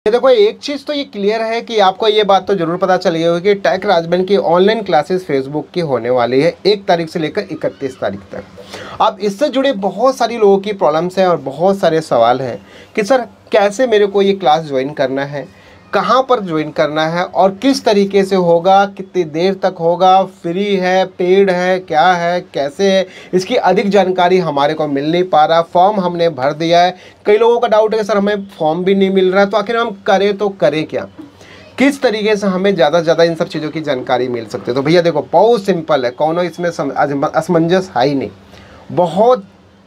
ये देखो, एक चीज़ तो ये क्लियर है कि आपको ये बात तो ज़रूर पता चल गई होगी कि टेक राजबन की ऑनलाइन क्लासेस फेसबुक की होने वाली है 1 तारीख से लेकर 31 तारीख तक। अब इससे जुड़े बहुत सारी लोगों की प्रॉब्लम्स हैं और बहुत सारे सवाल हैं कि सर कैसे मेरे को ये क्लास ज्वाइन करना है, कहाँ पर ज्वाइन करना है और किस तरीके से होगा, कितनी देर तक होगा, फ्री है, पेड है, क्या है, कैसे है, इसकी अधिक जानकारी हमारे को मिल नहीं पा रहा। फॉर्म हमने भर दिया है, कई लोगों का डाउट है कि सर हमें फॉर्म भी नहीं मिल रहा है, तो आखिर हम करें तो करें क्या, किस तरीके से हमें ज़्यादा से ज़्यादा इन सब चीज़ों की जानकारी मिल सकती है। तो भैया देखो, बहुत सिंपल है, कौनो इसमें असमंजस है ही नहीं, बहुत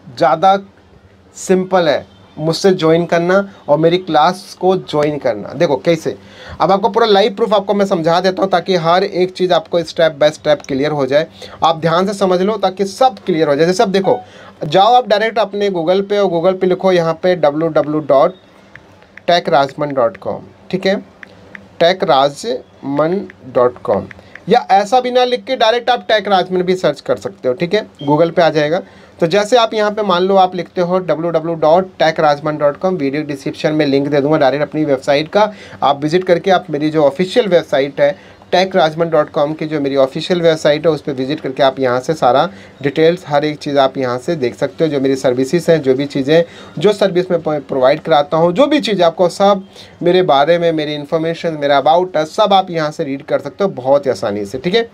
ज़्यादा सिंपल है मुझसे ज्वाइन करना और मेरी क्लास को ज्वाइन करना। देखो कैसे, अब आपको पूरा लाइव प्रूफ आपको मैं समझा देता हूँ ताकि हर एक चीज़ आपको स्टेप बाय स्टेप क्लियर हो जाए। आप ध्यान से समझ लो ताकि सब क्लियर हो जाए। जैसे अब देखो, जाओ आप डायरेक्ट अपने गूगल पे और गूगल पे लिखो यहाँ पे www.techrajman.com, ठीक है, techrajman.com, या ऐसा भी ना लिख के डायरेक्ट आप टेक राजमन भी सर्च कर सकते हो, ठीक है, गूगल पे आ जाएगा। तो जैसे आप यहाँ पे मान लो आप लिखते हो www.techrajman.com, वीडियो डिस्क्रिप्शन में लिंक दे दूंगा डायरेक्ट अपनी वेबसाइट का, आप विजिट करके आप मेरी जो ऑफिशियल वेबसाइट है techrajman.com की, जो मेरी ऑफिशियल वेबसाइट है, उस पर विजिट करके आप यहाँ से सारा डिटेल्स हर एक चीज़ आप यहाँ से देख सकते हो। जो मेरी सर्विसेज हैं, जो भी चीज़ें, जो सर्विस मैं प्रोवाइड कराता हूँ, जो भी चीज़ आपको सब मेरे बारे में, मेरी इन्फॉर्मेशन, मेरा अबाउट है, सब आप यहाँ से रीड कर सकते हो बहुत ही आसानी से, ठीक है।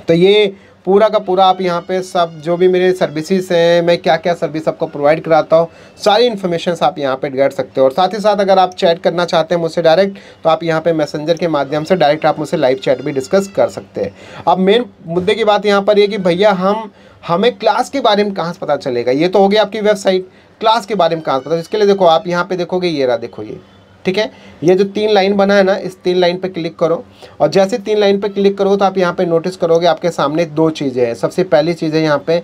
तो ये पूरा का पूरा आप यहाँ पे सब जो भी मेरे सर्विसेज हैं, मैं क्या क्या सर्विस आपको प्रोवाइड कराता हूँ, सारी इन्फॉर्मेशन आप यहाँ पे कर सकते हो। और साथ ही साथ अगर आप चैट करना चाहते हैं मुझसे डायरेक्ट, तो आप यहाँ पे मैसेंजर के माध्यम से डायरेक्ट आप मुझसे लाइव चैट भी डिस्कस कर सकते हैं। अब मेन मुद्दे की बात यहाँ पर ये कि भैया हमें क्लास के बारे में कहाँ से पता चलेगा। ये तो हो गया आपकी वेबसाइट, क्लास के बारे में कहाँ से पता। इसके लिए देखो, आप यहाँ पर देखोगे, ये रहा, देखो ये, ठीक है, ये जो 3 लाइन बना है ना, इस 3 लाइन पे क्लिक करो और जैसे 3 लाइन पे क्लिक करो तो आप यहाँ पे नोटिस करोगे आपके सामने 2 चीज़ें हैं। सबसे पहली चीज़ है यहाँ पे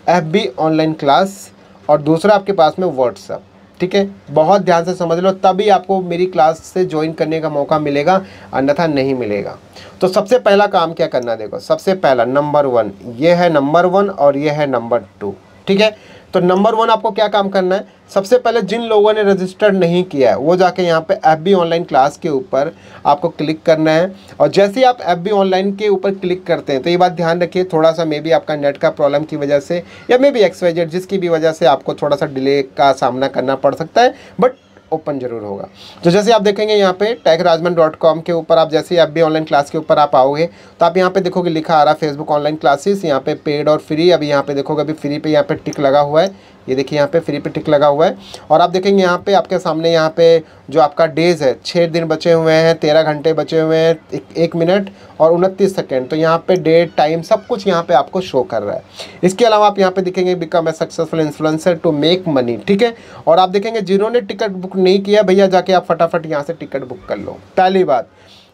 FB ऑनलाइन क्लास और दूसरा आपके पास में व्हाट्सएप, ठीक है। बहुत ध्यान से समझ लो, तभी आपको मेरी क्लास से ज्वाइन करने का मौका मिलेगा, अन्यथा नहीं मिलेगा। तो सबसे पहला काम क्या करना है, देखो, सबसे पहला नंबर 1, ये है नंबर 1 और ये है नंबर 2, ठीक है। तो नंबर 1 आपको क्या काम करना है, सबसे पहले जिन लोगों ने रजिस्टर्ड नहीं किया है वो जाके यहाँ पे FB ऑनलाइन क्लास के ऊपर आपको क्लिक करना है। और जैसे ही आप FB ऑनलाइन के ऊपर क्लिक करते हैं, तो ये बात ध्यान रखिए, थोड़ा सा मे बी आपका नेट का प्रॉब्लम की वजह से या मे बी XYZ जिसकी भी वजह से आपको थोड़ा सा डिले का सामना करना पड़ सकता है, बट ओपन जरूर होगा। तो जैसे आप देखेंगे यहाँ पे techrajman.com के ऊपर आप जैसे ही FB ऑनलाइन क्लास के ऊपर आप आओगे तो आप यहाँ पे देखोगे लिखा आ रहा है फेसबुक ऑनलाइन क्लासेस, यहाँ पे पेड और फ्री। अभी यहाँ पे देखोगे, अभी फ्री पे यहाँ पे टिक लगा हुआ है, ये देखिए यहाँ पे फ्री पे टिक लगा हुआ है। और आप देखेंगे यहाँ पे आपके सामने यहाँ पे जो आपका डेज़ है, 6 दिन बचे हुए हैं, 13 घंटे बचे हुए हैं, 1 मिनट और 29 सेकेंड। तो यहाँ पे डेट, टाइम, सब कुछ यहाँ पे आपको शो कर रहा है। इसके अलावा आप यहाँ पे देखेंगे become a successful influencer to make money, ठीक है। और आप देखेंगे जिन्होंने टिकट बुक नहीं किया, भैया जाके आप फटाफट यहाँ से टिकट बुक कर लो। पहली बात,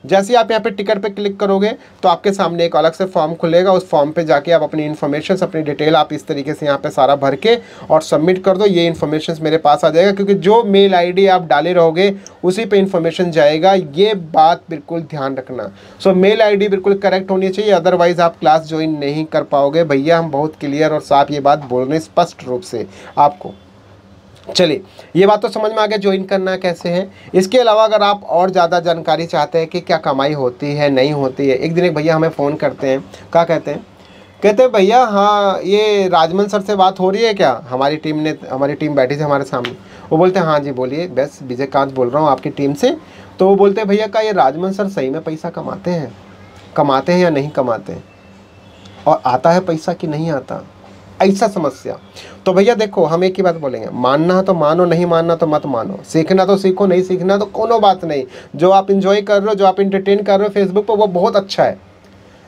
जैसे ही आप यहाँ पे टिकट पे क्लिक करोगे तो आपके सामने एक अलग से फॉर्म खुलेगा, उस फॉर्म पे जाके आप अपनी इन्फॉर्मेशन, अपनी डिटेल आप इस तरीके से यहाँ पे सारा भर के और सबमिट कर दो। ये इन्फॉर्मेशन मेरे पास आ जाएगा, क्योंकि जो मेल ID आप डाले रहोगे उसी पे इन्फॉर्मेशन जाएगा, ये बात बिल्कुल ध्यान रखना। सो मेल ID बिल्कुल करेक्ट होनी चाहिए, अदरवाइज़ आप क्लास ज्वाइन नहीं कर पाओगे। भैया हम बहुत क्लियर और साफ ये बात बोल रहे हैं स्पष्ट रूप से आपको। चलिए, ये बात तो समझ में आ गया ज्वाइन करना कैसे है। इसके अलावा अगर आप और ज़्यादा जानकारी चाहते हैं कि क्या कमाई होती है, नहीं होती है, एक दिन एक भैया हमें फ़ोन करते हैं, क्या कहते हैं भैया, हाँ ये राजमन सर से बात हो रही है क्या, हमारी टीम बैठी थी हमारे सामने। वो बोलते हैं हाँ जी बोलिए, बस विजयकांत बोल रहा हूँ आपकी टीम से। तो वो बोलते हैं भैया का ये राजमन सर सही में पैसा कमाते हैं या नहीं कमाते हैं, और आता है पैसा कि नहीं आता, ऐसा समस्या। तो भैया देखो, हम एक ही बात बोलेंगे, मानना तो मानो, नहीं मानना तो मत मानो, सीखना तो सीखो, नहीं सीखना तो कोनो बात नहीं। जो आप इंजॉय कर रहे हो, जो आप इंटरटेन कर रहे हो फेसबुक पर, वो बहुत अच्छा है,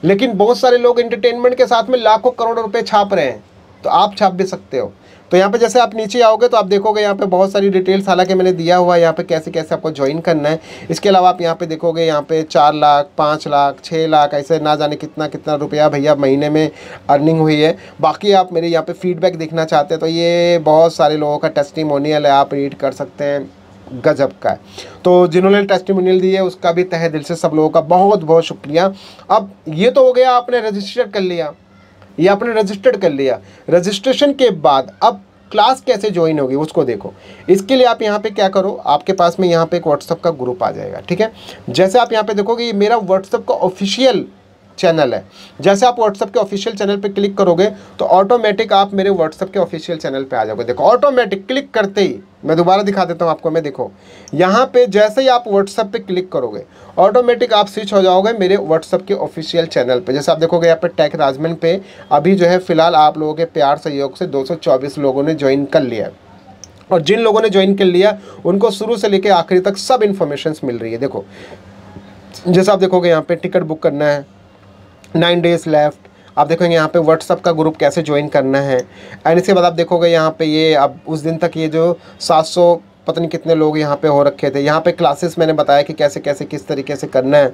लेकिन बहुत सारे लोग इंटरटेनमेंट के साथ में लाखों करोड़ों रुपए छाप रहे हैं, तो आप छाप भी सकते हो। तो यहाँ पे जैसे आप नीचे आओगे तो आप देखोगे यहाँ पे बहुत सारी डिटेल्स हालांकि मैंने दिया हुआ है यहाँ पे कैसे कैसे आपको ज्वाइन करना है। इसके अलावा आप यहाँ पे देखोगे यहाँ पे 4 लाख, 5 लाख, 6 लाख, ऐसे ना जाने कितना कितना रुपया भैया महीने में अर्निंग हुई है। बाकी आप मेरे यहाँ पे फीडबैक देखना चाहते हैं तो ये बहुत सारे लोगों का टेस्टिमोनियल है, आप रीड कर सकते हैं, गजब का है। तो जिन्होंने टेस्टिमोनियल दिए उसका भी तहे दिल से सब लोगों का बहुत बहुत शुक्रिया। अब ये तो हो गया, आपने रजिस्टर कर लिया, ये आपने रजिस्टर्ड कर लिया। रजिस्ट्रेशन के बाद अब क्लास कैसे ज्वाइन होगी उसको देखो। इसके लिए आप यहाँ पे क्या करो, आपके पास में यहाँ पे एक व्हाट्सअप का ग्रुप आ जाएगा, ठीक है। जैसे आप यहाँ पे देखोगे ये मेरा व्हाट्सअप का ऑफिशियल चैनल है। जैसे आप व्हाट्सअप के ऑफिशियल चैनल पे क्लिक करोगे तो ऑटोमेटिक आप मेरे व्हाट्सअप के ऑफिशियल चैनल पे आ जाओगे। देखो ऑटोमेटिक क्लिक करते ही, मैं दोबारा दिखा देता हूँ आपको, मैं देखो यहाँ पे जैसे ही आप व्हाट्सअप पे क्लिक करोगे ऑटोमेटिक आप स्विच हो जाओगे मेरे व्हाट्सअप के ऑफिशियल चैनल पे। जैसे आप देखोगे यहाँ पे टेक राजमन पे अभी जो है फिलहाल आप लोगों के प्यार सहयोग से 224 लोगों ने ज्वाइन कर लिया, और जिन लोगों ने ज्वाइन कर लिया उनको शुरू से लेकर आखिरी तक सब इन्फॉर्मेशन मिल रही है। देखो जैसे आप देखोगे यहाँ पे टिकट बुक करना है, 9 डेज लेफ्ट, आप देखोगे यहाँ पे व्हाट्सअप का ग्रुप कैसे ज्वाइन करना है। एंड इसके बाद आप देखोगे यहाँ पे ये अब उस दिन तक ये जो 700 पता नहीं कितने लोग यहाँ पे हो रखे थे। यहाँ पे क्लासेस मैंने बताया कि कैसे कैसे किस तरीके से करना है।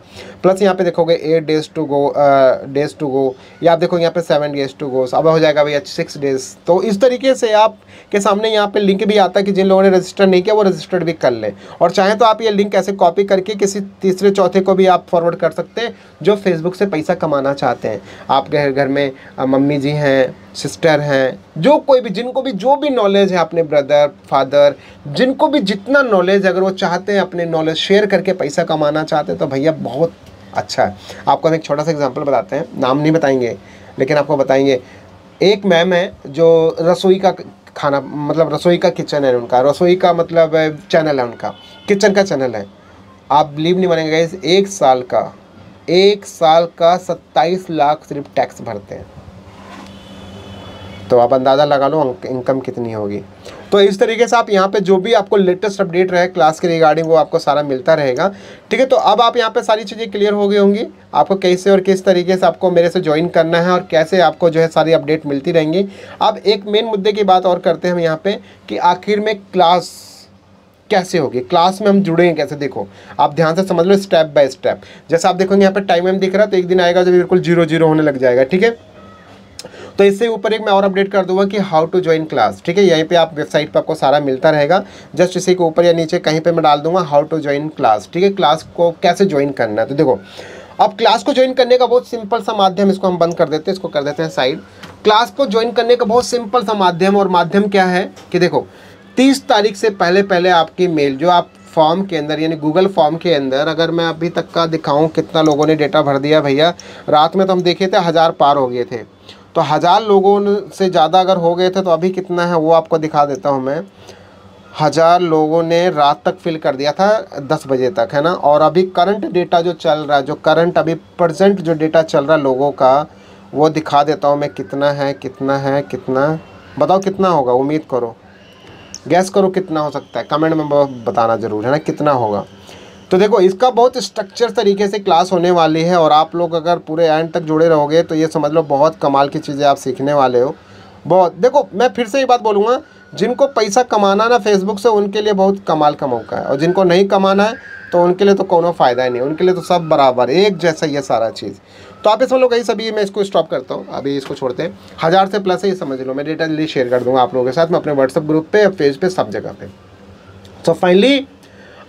प्लस यहाँ पे देखोगे 8 डेज टू गो, या आप देखोगे यहाँ पे 7 डेज टू गो, अब हो जाएगा भैया 6 डेज। तो इस तरीके से आप के सामने यहाँ पे लिंक भी आता है कि जिन लोगों ने रजिस्टर नहीं किया वो रजिस्टर्ड भी कर ले। और चाहे तो आप ये लिंक ऐसे कॉपी करके किसी तीसरे चौथे को भी आप फॉरवर्ड कर सकते हैं जो फेसबुक से पैसा कमाना चाहते हैं। आपके घर में मम्मी जी हैं, सिस्टर हैं, जो कोई भी, जिनको भी जो भी नॉलेज है, अपने ब्रदर फादर, जिनको भी जितना नॉलेज, अगर वो चाहते हैं अपने नॉलेज शेयर करके पैसा कमाना चाहते हैं तो भैया बहुत अच्छा है। आपको हम एक छोटा सा एग्जांपल बताते हैं, नाम नहीं बताएंगे लेकिन आपको बताएंगे। एक मैम है जो रसोई का खाना, मतलब रसोई का किचन है उनका, रसोई का मतलब चैनल है उनका, किचन का चैनल है। आप बिलीव नहीं मानेंगे गाइस, एक साल का 27 लाख सिर्फ टैक्स भरते हैं। तो आप अंदाज़ा लगा लो इनकम कितनी होगी। तो इस तरीके से आप यहाँ पे जो भी आपको लेटेस्ट अपडेट रहे क्लास के रिगार्डिंग वो आपको सारा मिलता रहेगा, ठीक है। तो अब आप यहाँ पे सारी चीज़ें क्लियर हो गई होंगी, आपको कैसे और किस तरीके से आपको मेरे से ज्वाइन करना है और कैसे आपको जो है सारी अपडेट मिलती रहेंगी। अब एक मेन मुद्दे की बात और करते हैं हम यहाँ पे कि आखिर में क्लास कैसे होगी, क्लास में हम जुड़ेंगे कैसे। देखो आप ध्यान से समझ लो स्टेप बाय स्टेप। जैसे आप देखोगे यहाँ पे टाइम दिख रहा है, तो एक दिन आएगा जब बिल्कुल 0 होने लग जाएगा, ठीक है। तो इससे ऊपर एक मैं और अपडेट कर दूंगा कि हाउ टू ज्वाइन क्लास, ठीक है। यहीं पे आप वेबसाइट पे आपको सारा मिलता रहेगा, जस्ट इसी के ऊपर या नीचे कहीं पे मैं डाल दूंगा हाउ टू ज्वाइन क्लास, ठीक है। क्लास को कैसे ज्वाइन करना है। तो देखो अब क्लास को ज्वाइन करने का बहुत सिंपल सा माध्यम, इसको हम बंद कर देते हैं, इसको कर देते हैं साइड। क्लास को ज्वाइन करने का बहुत सिंपल सा माध्यम, और माध्यम क्या है कि देखो 30 तारीख से पहले आपकी मेल जो आप फॉर्म के अंदर यानी गूगल फॉर्म के अंदर, अगर मैं अभी तक का दिखाऊं कितना लोगों ने डेटा भर दिया भैया, रात में तो हम देखे थे 1000 पार हो गए थे, तो 1000 लोगों से ज़्यादा अगर हो गए थे तो अभी कितना है वो आपको दिखा देता हूँ मैं। 1000 लोगों ने रात तक फिल कर दिया था 10 बजे तक, है ना। और अभी करंट डेटा जो चल रहा है, जो करंट अभी प्रेजेंट जो डेटा चल रहा है लोगों का, वो दिखा देता हूँ मैं कितना है, बताओ कितना होगा, उम्मीद करो, गैस करो कितना हो सकता है, कमेंट में बताना ज़रूर, है ना, कितना होगा। तो देखो इसका बहुत स्ट्रक्चर तरीके से क्लास होने वाली है, और आप लोग अगर पूरे एंड तक जुड़े रहोगे तो ये समझ लो बहुत कमाल की चीज़ें आप सीखने वाले हो। बहुत, देखो मैं फिर से ये बात बोलूँगा, जिनको पैसा कमाना ना फेसबुक से उनके लिए बहुत कमाल का मौका है, और जिनको नहीं कमाना है तो उनके लिए तो कोनो फ़ायदा ही नहीं, उनके लिए तो सब बराबर एक जैसा ये सारा चीज़। तो आप इसमें लोग यही सभी, मैं इसको स्टॉप करता हूँ, अभी इसको छोड़ते हैं। 1000 से प्लस है ये समझ लो, मैं डेटा जल्दी शेयर कर दूँगा आप लोगों के साथ, मैं अपने व्हाट्सअप ग्रुप पे, पेज पे, सब जगह पे। तो फाइनली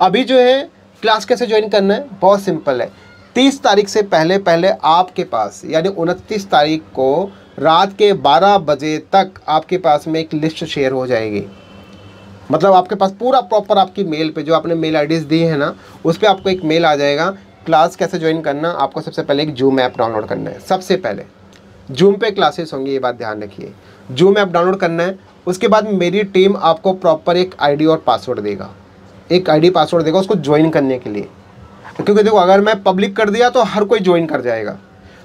अभी जो है क्लास कैसे ज्वाइन करना है, बहुत सिंपल है। 30 तारीख से पहले आपके पास यानी 29 तारीख को रात के 12 बजे तक आपके पास में एक लिस्ट शेयर हो जाएगी। मतलब आपके पास पूरा प्रॉपर आपकी मेल पे जो आपने मेल आईडीज़ दी है ना, उस पर आपको एक मेल आ जाएगा। क्लास कैसे ज्वाइन करना, आपको सबसे पहले एक जूम ऐप डाउनलोड करना है। सबसे पहले जूम पे क्लासेस होंगी, ये बात ध्यान रखिए। जूम ऐप डाउनलोड करना है, उसके बाद मेरी टीम आपको प्रॉपर एक आईडी और पासवर्ड देगा, एक आईडी पासवर्ड देगा उसको ज्वाइन करने के लिए। क्योंकि देखो अगर मैं पब्लिक कर दिया तो हर कोई ज्वाइन कर जाएगा,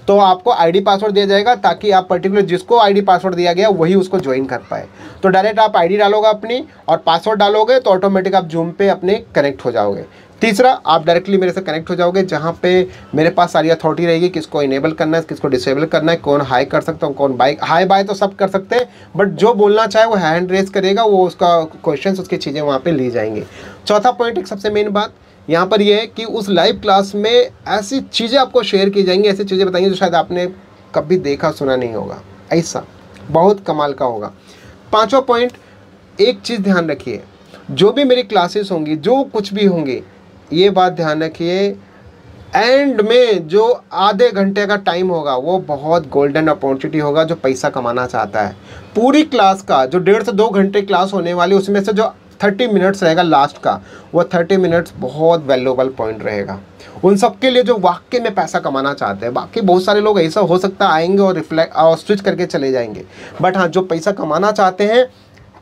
तो आपको आईडी पासवर्ड दिया जाएगा ताकि आप पर्टिकुलर जिसको आईडी पासवर्ड दिया गया वही उसको ज्वाइन कर पाए। तो डायरेक्ट आप आईडी डालोगे अपनी और पासवर्ड डालोगे तो ऑटोमेटिक आप जूम पे अपने कनेक्ट हो जाओगे। तीसरा, आप डायरेक्टली मेरे से कनेक्ट हो जाओगे, जहाँ पे मेरे पास सारी अथॉरिटी रहेगी, किसको इनेबल करना है, किसको डिसेबल करना है, कौन हाई कर सकता है, कौन बाई। हाई बाय तो सब कर सकते हैं, बट जो बोलना चाहे वो हैंड रेज करेगा, वो उसका क्वेश्चन उसकी चीज़ें वहाँ पे ली जाएंगी। चौथा पॉइंट, एक सबसे मेन बात यहाँ पर ये है कि उस लाइव क्लास में ऐसी चीज़ें आपको शेयर की जाएंगी, ऐसी चीज़ें बताएंगी जो शायद आपने कभी देखा सुना नहीं होगा, ऐसा बहुत कमाल का होगा। पाँचवा पॉइंट, एक चीज़ ध्यान रखिए, जो भी मेरी क्लासेस होंगी, जो कुछ भी होंगी, ये बात ध्यान रखिए, एंड में जो आधे घंटे का टाइम होगा वो बहुत गोल्डन अपॉर्चुनिटी होगा जो पैसा कमाना चाहता है। पूरी क्लास का जो 1.5 से 2 घंटे क्लास होने वाली, उसमें से जो 30 मिनट्स रहेगा लास्ट का, वो 30 मिनट्स बहुत वैल्यूएबल पॉइंट रहेगा उन सबके लिए जो वाकई में पैसा कमाना चाहते हैं। बाकी बहुत सारे लोग ऐसा हो सकता है आएंगे और रिफ्लेक्ट और स्विच करके चले जाएंगे, बट हाँ जो पैसा कमाना चाहते हैं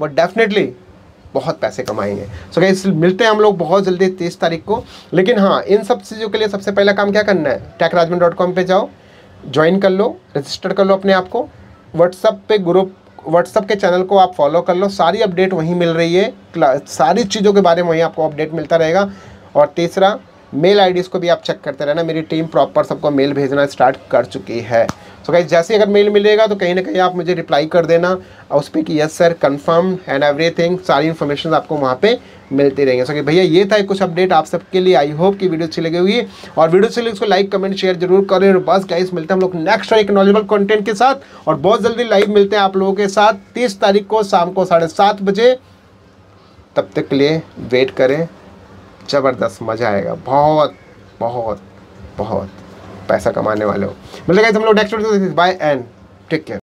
वो डेफिनेटली बहुत पैसे कमाएंगे। सो गाइस मिलते हैं हम लोग बहुत जल्दी 30 तारीख को। लेकिन हाँ, इन सब चीज़ों के लिए सबसे पहला काम क्या करना है, techrajman.com पे जाओ, ज्वाइन कर लो, रजिस्टर कर लो अपने आप को, व्हाट्सअप पे ग्रुप, व्हाट्सअप के चैनल को आप फॉलो कर लो, सारी अपडेट वहीं मिल रही है, सारी चीज़ों के बारे में वहीं आपको अपडेट मिलता रहेगा। और तीसरा, मेल आईडीज़ को भी आप चेक करते रहना, मेरी टीम प्रॉपर सबको मेल भेजना स्टार्ट कर चुकी है। सो गाइस जैसे अगर मेल मिलेगा तो कहीं ना कहीं आप मुझे रिप्लाई कर देना और उस पर कि yes sir confirm and everything, सारी इन्फॉर्मेशन आपको वहाँ पे मिलती रहेंगे। सो भैया ये था कुछ अपडेट आप सबके लिए। आई होप कि वीडियो अच्छी लगी हुई है, और वीडियो अच्छी लगी उसको लाइक कमेंट शेयर जरूर करें। और बस गाइस मिलते हैं हम लोग नेक्स्ट एक नॉलेजेबल कंटेंट के साथ, और बहुत जल्दी लाइव मिलते हैं आप लोगों के साथ 30 तारीख को शाम को 7:30 बजे। तब तक के लिए वेट करें, ज़बरदस्त मज़ा आएगा, बहुत बहुत बहुत पैसा कमाने वाले हो। मिलते हैं हम लोग next video. Bye and take care.